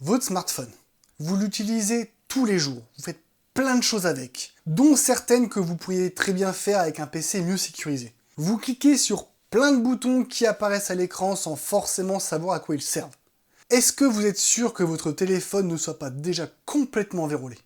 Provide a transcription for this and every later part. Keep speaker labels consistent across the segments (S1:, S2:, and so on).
S1: Votre smartphone, vous l'utilisez tous les jours, vous faites plein de choses avec, dont certaines que vous pourriez très bien faire avec un PC mieux sécurisé. Vous cliquez sur plein de boutons qui apparaissent à l'écran sans forcément savoir à quoi ils servent. Est-ce que vous êtes sûr que votre téléphone ne soit pas déjà complètement vérolé?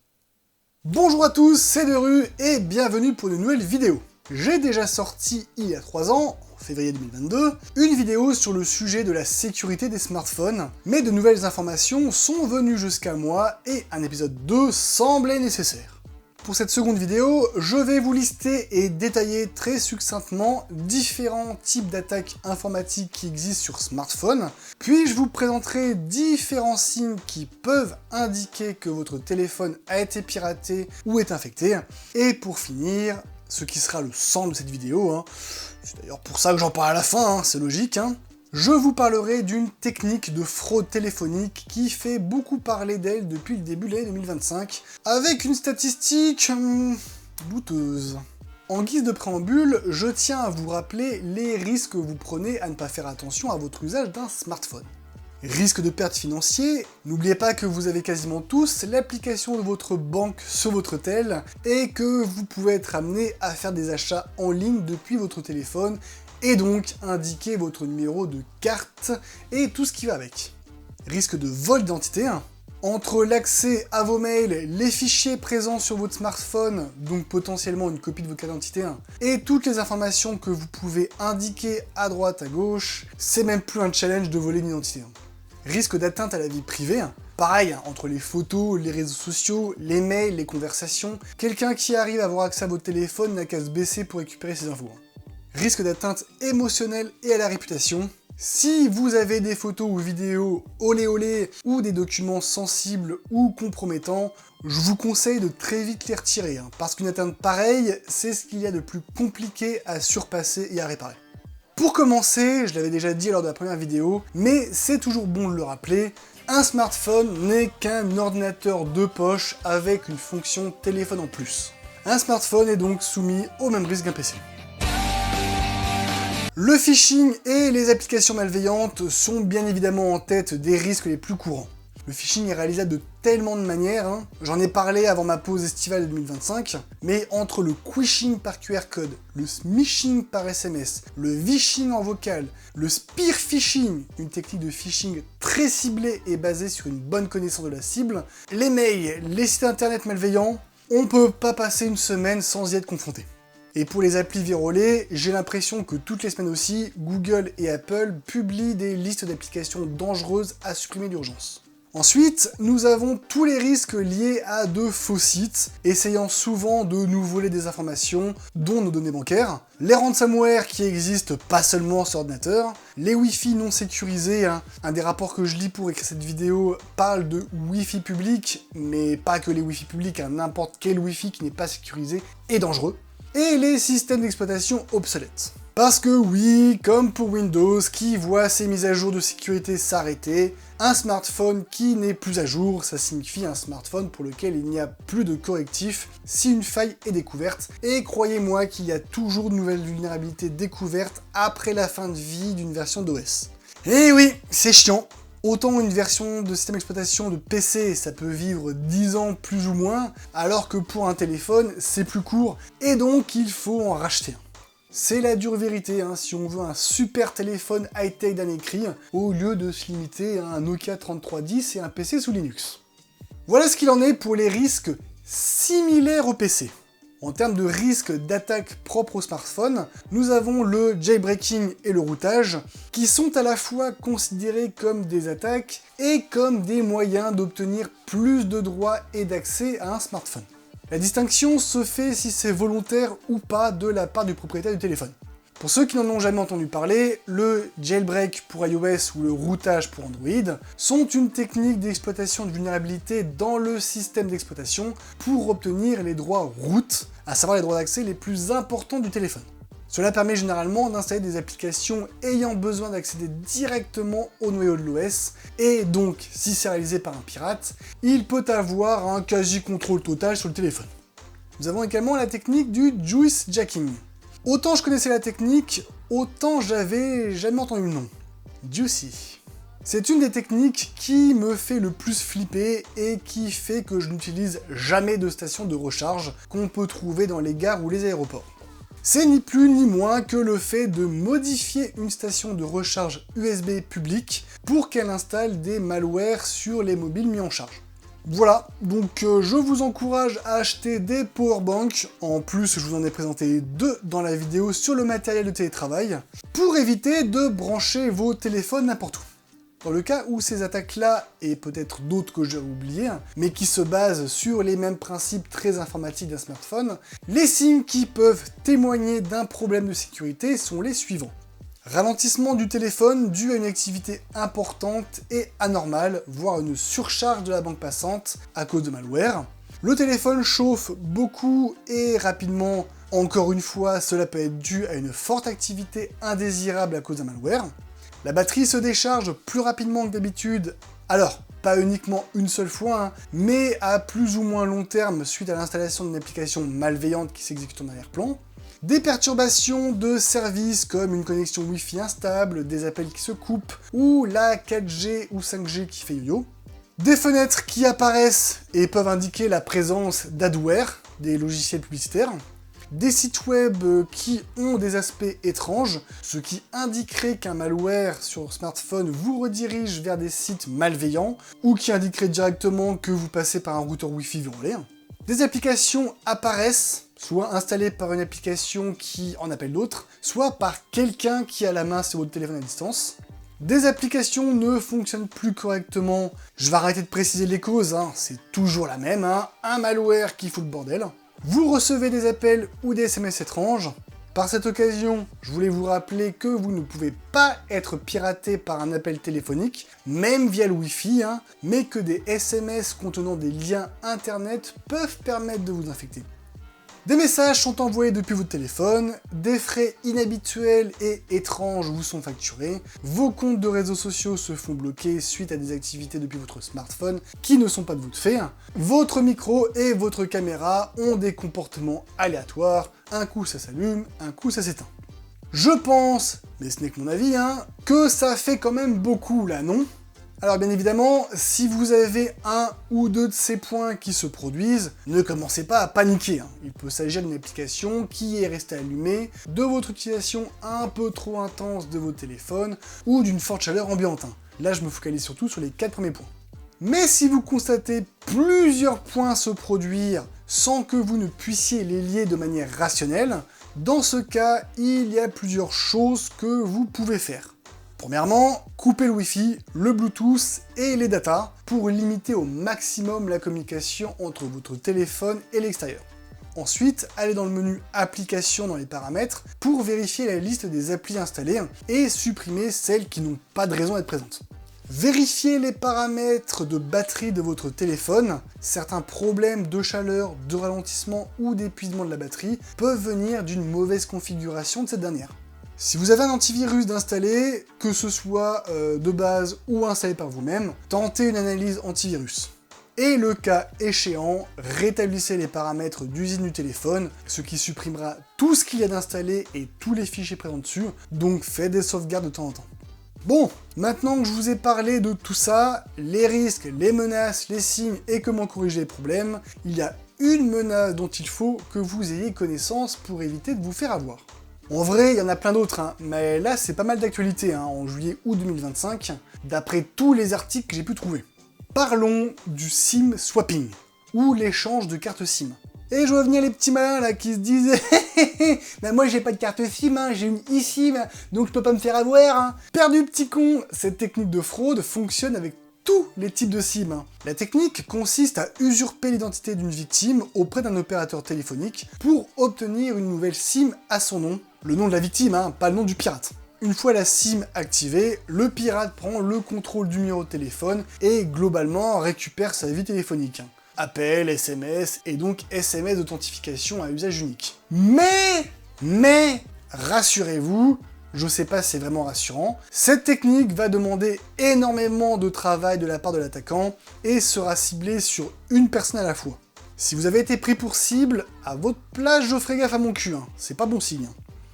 S1: Bonjour à tous, c'est Deru et bienvenue pour une nouvelle vidéo. J'ai déjà sorti il y a 3 ans, en février 2022, une vidéo sur le sujet de la sécurité des smartphones, mais de nouvelles informations sont venues jusqu'à moi et un épisode 2 semblait nécessaire. Pour cette seconde vidéo, je vais vous lister et détailler très succinctement différents types d'attaques informatiques qui existent sur smartphone, puis je vous présenterai différents signes qui peuvent indiquer que votre téléphone a été piraté ou est infecté, et pour finir, ce qui sera le centre de cette vidéo, c'est d'ailleurs pour ça que j'en parle à la fin, c'est logique, je vous parlerai d'une technique de fraude téléphonique qui fait beaucoup parler d'elle depuis le début de l'année 2025, avec une statistique douteuse. En guise de préambule, je tiens à vous rappeler les risques que vous prenez à ne pas faire attention à votre usage d'un smartphone. Risque de perte financier, n'oubliez pas que vous avez quasiment tous l'application de votre banque sur votre tel et que vous pouvez être amené à faire des achats en ligne depuis votre téléphone et donc indiquer votre numéro de carte et tout ce qui va avec. Risque de vol d'identité, entre l'accès à vos mails, les fichiers présents sur votre smartphone, donc potentiellement une copie de votre carte d'identité, et toutes les informations que vous pouvez indiquer à droite, à gauche, c'est même plus un challenge de voler une identité. Risque d'atteinte à la vie privée, pareil, entre les photos, les réseaux sociaux, les mails, les conversations, quelqu'un qui arrive à avoir accès à votre téléphone n'a qu'à se baisser pour récupérer ses infos. Risque d'atteinte émotionnelle et à la réputation. Si vous avez des photos ou vidéos olé olé ou des documents sensibles ou compromettants, je vous conseille de très vite les retirer, parce qu'une atteinte pareille, c'est ce qu'il y a de plus compliqué à surpasser et à réparer. Pour commencer, je l'avais déjà dit lors de la première vidéo, mais c'est toujours bon de le rappeler, un smartphone n'est qu'un ordinateur de poche avec une fonction téléphone en plus. Un smartphone est donc soumis au même risque qu'un PC. Le phishing et les applications malveillantes sont bien évidemment en tête des risques les plus courants. Le phishing est réalisable de tellement de manières, j'en ai parlé avant ma pause estivale de 2025, mais entre le quishing par QR code, le smishing par SMS, le vishing en vocal, le spear phishing, une technique de phishing très ciblée et basée sur une bonne connaissance de la cible, les mails, les sites internet malveillants, on peut pas passer une semaine sans y être confronté. Et pour les applis vérolées, j'ai l'impression que toutes les semaines aussi, Google et Apple publient des listes d'applications dangereuses à supprimer d'urgence. Ensuite, nous avons tous les risques liés à de faux sites, essayant souvent de nous voler des informations, dont nos données bancaires, les ransomware qui existent pas seulement sur ordinateur, les Wi-Fi non sécurisés, un des rapports que je lis pour écrire cette vidéo parle de Wi-Fi public, mais pas que les Wi-Fi publics, n'importe quel Wi-Fi qui n'est pas sécurisé est dangereux, et les systèmes d'exploitation obsolètes. Parce que oui, comme pour Windows qui voit ses mises à jour de sécurité s'arrêter, un smartphone qui n'est plus à jour, ça signifie un smartphone pour lequel il n'y a plus de correctif si une faille est découverte. Et croyez-moi qu'il y a toujours de nouvelles vulnérabilités découvertes après la fin de vie d'une version d'OS. Et oui, c'est chiant. Autant une version de système d'exploitation de PC, ça peut vivre 10 ans plus ou moins, alors que pour un téléphone, c'est plus court, et donc il faut en racheter un. C'est la dure vérité, si on veut un super téléphone high-tech d'un écrit, au lieu de se limiter à un Nokia 3310 et un PC sous Linux. Voilà ce qu'il en est pour les risques similaires au PC. En termes de risques d'attaque propres au smartphone, nous avons le jailbreaking et le routage, qui sont à la fois considérés comme des attaques et comme des moyens d'obtenir plus de droits et d'accès à un smartphone. La distinction se fait si c'est volontaire ou pas de la part du propriétaire du téléphone. Pour ceux qui n'en ont jamais entendu parler, le jailbreak pour iOS ou le routage pour Android sont une technique d'exploitation de vulnérabilité dans le système d'exploitation pour obtenir les droits root, à savoir les droits d'accès les plus importants du téléphone. Cela permet généralement d'installer des applications ayant besoin d'accéder directement au noyau de l'OS, et donc, si c'est réalisé par un pirate, il peut avoir un quasi-contrôle total sur le téléphone. Nous avons également la technique du juice jacking. Autant je connaissais la technique, autant j'avais jamais entendu le nom. Juicy. C'est une des techniques qui me fait le plus flipper et qui fait que je n'utilise jamais de station de recharge qu'on peut trouver dans les gares ou les aéroports. C'est ni plus ni moins que le fait de modifier une station de recharge USB publique pour qu'elle installe des malwares sur les mobiles mis en charge. Voilà, donc je vous encourage à acheter des powerbanks, en plus je vous en ai présenté 2 dans la vidéo sur le matériel de télétravail, pour éviter de brancher vos téléphones n'importe où. Dans le cas où ces attaques-là, et peut-être d'autres que j'ai oubliées, mais qui se basent sur les mêmes principes très informatiques d'un smartphone, les signes qui peuvent témoigner d'un problème de sécurité sont les suivants. Ralentissement du téléphone dû à une activité importante et anormale, voire une surcharge de la bande passante à cause de malware. Le téléphone chauffe beaucoup et rapidement, encore une fois, cela peut être dû à une forte activité indésirable à cause d'un malware. La batterie se décharge plus rapidement que d'habitude, alors pas uniquement une seule fois, mais à plus ou moins long terme suite à l'installation d'une application malveillante qui s'exécute en arrière-plan. Des perturbations de services comme une connexion Wi-Fi instable, des appels qui se coupent, ou la 4G ou 5G qui fait yo-yo. Des fenêtres qui apparaissent et peuvent indiquer la présence d'adware, des logiciels publicitaires. Des sites web qui ont des aspects étranges, ce qui indiquerait qu'un malware sur smartphone vous redirige vers des sites malveillants, ou qui indiquerait directement que vous passez par un routeur Wi-Fi vérolé. Des applications apparaissent, soit installées par une application qui en appelle d'autres, soit par quelqu'un qui a la main sur votre téléphone à distance. Des applications ne fonctionnent plus correctement, je vais arrêter de préciser les causes, c'est toujours la même, un malware qui fout le bordel. Vous recevez des appels ou des SMS étranges. Par cette occasion, je voulais vous rappeler que vous ne pouvez pas être piraté par un appel téléphonique, même via le Wi-Fi, mais que des SMS contenant des liens internet peuvent permettre de vous infecter. Des messages sont envoyés depuis votre téléphone, des frais inhabituels et étranges vous sont facturés, vos comptes de réseaux sociaux se font bloquer suite à des activités depuis votre smartphone qui ne sont pas de votre fait, votre micro et votre caméra ont des comportements aléatoires, un coup ça s'allume, un coup ça s'éteint. Je pense, mais ce n'est que mon avis, que ça fait quand même beaucoup là, non ? Alors bien évidemment, si vous avez un ou deux de ces points qui se produisent, ne commencez pas à paniquer. Il peut s'agir d'une application qui est restée allumée, de votre utilisation un peu trop intense de votre téléphone, ou d'une forte chaleur ambiante. Là je me focalise surtout sur les 4 premiers points. Mais si vous constatez plusieurs points se produire sans que vous ne puissiez les lier de manière rationnelle, dans ce cas, il y a plusieurs choses que vous pouvez faire. Premièrement, coupez le Wi-Fi, le Bluetooth et les datas pour limiter au maximum la communication entre votre téléphone et l'extérieur. Ensuite, allez dans le menu Applications dans les paramètres pour vérifier la liste des applis installées et supprimer celles qui n'ont pas de raison d'être présentes. Vérifiez les paramètres de batterie de votre téléphone. Certains problèmes de chaleur, de ralentissement ou d'épuisement de la batterie peuvent venir d'une mauvaise configuration de cette dernière. Si vous avez un antivirus d'installer, que ce soit de base ou installé par vous-même, tentez une analyse antivirus. Et le cas échéant, rétablissez les paramètres d'usine du téléphone, ce qui supprimera tout ce qu'il y a d'installé et tous les fichiers présents dessus, donc faites des sauvegardes de temps en temps. Bon, maintenant que je vous ai parlé de tout ça, les risques, les menaces, les signes et comment corriger les problèmes, il y a une menace dont il faut que vous ayez connaissance pour éviter de vous faire avoir. En vrai, il y en a plein d'autres, mais là c'est pas mal d'actualité en juillet-août 2025, d'après tous les articles que j'ai pu trouver. Parlons du SIM swapping, ou l'échange de cartes SIM. Et je vois venir les petits malins là qui se disent mais moi j'ai pas de carte SIM, j'ai une eSIM, donc je peux pas me faire avoir. Perdu petit con, cette technique de fraude fonctionne avec tous les types de SIM. La technique consiste à usurper l'identité d'une victime auprès d'un opérateur téléphonique pour obtenir une nouvelle SIM à son nom. Le nom de la victime, pas le nom du pirate. Une fois la SIM activée, le pirate prend le contrôle du numéro de téléphone et globalement récupère sa vie téléphonique. Appel, SMS et donc SMS d'authentification à usage unique. Mais, rassurez-vous, je sais pas si c'est vraiment rassurant, cette technique va demander énormément de travail de la part de l'attaquant et sera ciblée sur une personne à la fois. Si vous avez été pris pour cible, à votre place je ferai gaffe à mon cul, c'est pas bon signe.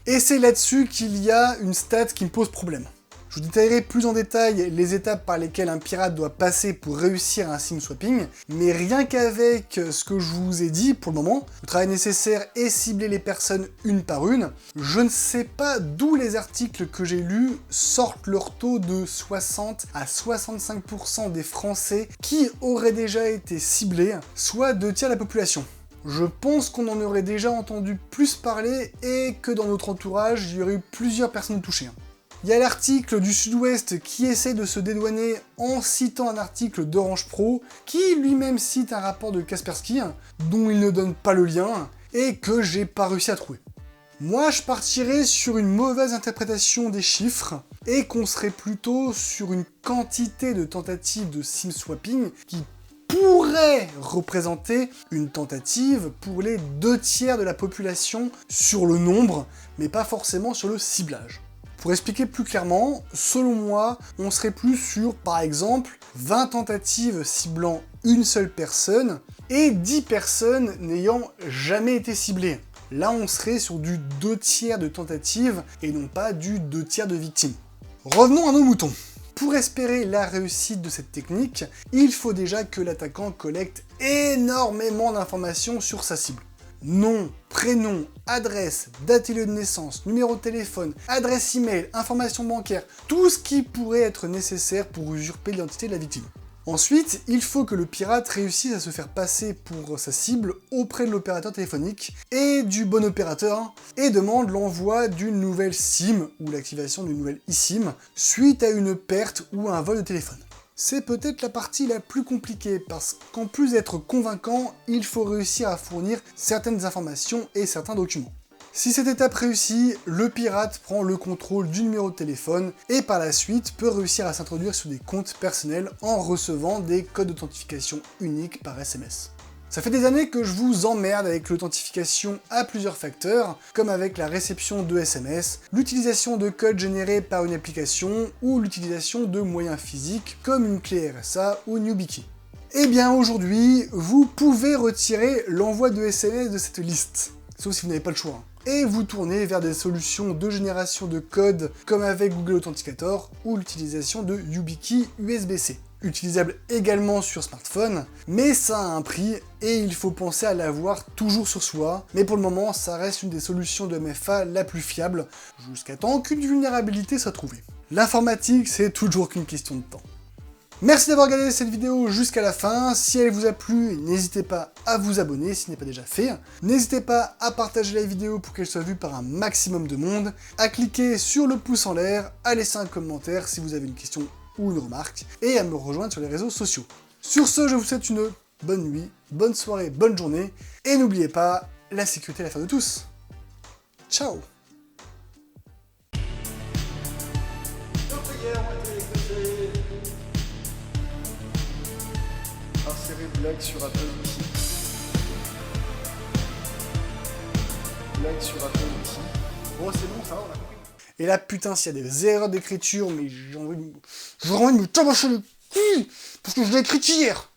S1: Et c'est là-dessus qu'il y a une stat qui me pose problème. Je vous détaillerai plus en détail les étapes par lesquelles un pirate doit passer pour réussir un SIM swapping, mais rien qu'avec ce que je vous ai dit pour le moment, le travail nécessaire est cibler les personnes une par une. Je ne sais pas d'où les articles que j'ai lus sortent leur taux de 60 à 65% des Français qui auraient déjà été ciblés, soit 2 tiers de la population. Je pense qu'on en aurait déjà entendu plus parler et que dans notre entourage, il y aurait eu plusieurs personnes touchées. Il y a l'article du Sud-Ouest qui essaie de se dédouaner en citant un article d'Orange Pro qui lui-même cite un rapport de Kaspersky dont il ne donne pas le lien et que j'ai pas réussi à trouver. Moi, je partirais sur une mauvaise interprétation des chiffres et qu'on serait plutôt sur une quantité de tentatives de SIM swapping qui pourrait représenter une tentative pour les 2 tiers de la population sur le nombre, mais pas forcément sur le ciblage. Pour expliquer plus clairement, selon moi, on serait plus sur, par exemple, 20 tentatives ciblant une seule personne et 10 personnes n'ayant jamais été ciblées. Là, on serait sur du 2 tiers de tentatives et non pas du 2 tiers de victimes. Revenons à nos moutons. Pour espérer la réussite de cette technique, il faut déjà que l'attaquant collecte énormément d'informations sur sa cible. Nom, prénom, adresse, date et lieu de naissance, numéro de téléphone, adresse email, information bancaire, tout ce qui pourrait être nécessaire pour usurper l'identité de la victime. Ensuite, il faut que le pirate réussisse à se faire passer pour sa cible auprès de l'opérateur téléphonique et du bon opérateur et demande l'envoi d'une nouvelle SIM ou l'activation d'une nouvelle eSIM suite à une perte ou à un vol de téléphone. C'est peut-être la partie la plus compliquée parce qu'en plus d'être convaincant, il faut réussir à fournir certaines informations et certains documents. Si cette étape réussit, le pirate prend le contrôle du numéro de téléphone et par la suite peut réussir à s'introduire sur des comptes personnels en recevant des codes d'authentification uniques par SMS. Ça fait des années que je vous emmerde avec l'authentification à plusieurs facteurs, comme avec la réception de SMS, l'utilisation de codes générés par une application ou l'utilisation de moyens physiques comme une clé RSA ou YubiKey. Eh bien aujourd'hui, vous pouvez retirer l'envoi de SMS de cette liste, sauf si vous n'avez pas le choix. Et vous tournez vers des solutions de génération de code comme avec Google Authenticator ou l'utilisation de YubiKey USB-C. Utilisable également sur smartphone, mais ça a un prix et il faut penser à l'avoir toujours sur soi, mais pour le moment ça reste une des solutions de MFA la plus fiable, jusqu'à temps qu'une vulnérabilité soit trouvée. L'informatique c'est toujours qu'une question de temps. Merci d'avoir regardé cette vidéo jusqu'à la fin. Si elle vous a plu, n'hésitez pas à vous abonner si ce n'est pas déjà fait. N'hésitez pas à partager la vidéo pour qu'elle soit vue par un maximum de monde, à cliquer sur le pouce en l'air, à laisser un commentaire si vous avez une question ou une remarque, et à me rejoindre sur les réseaux sociaux. Sur ce, je vous souhaite une bonne nuit, bonne soirée, bonne journée, et n'oubliez pas, la sécurité est l'affaire de tous. Ciao. Insérer blague sur Apple ici. Blague sur Apple ici. Bon, c'est bon, ça va, on a compris. Et là, putain, s'il y a des erreurs d'écriture, mais j'ai envie de me tabasser le cul parce que je l'ai écrit hier.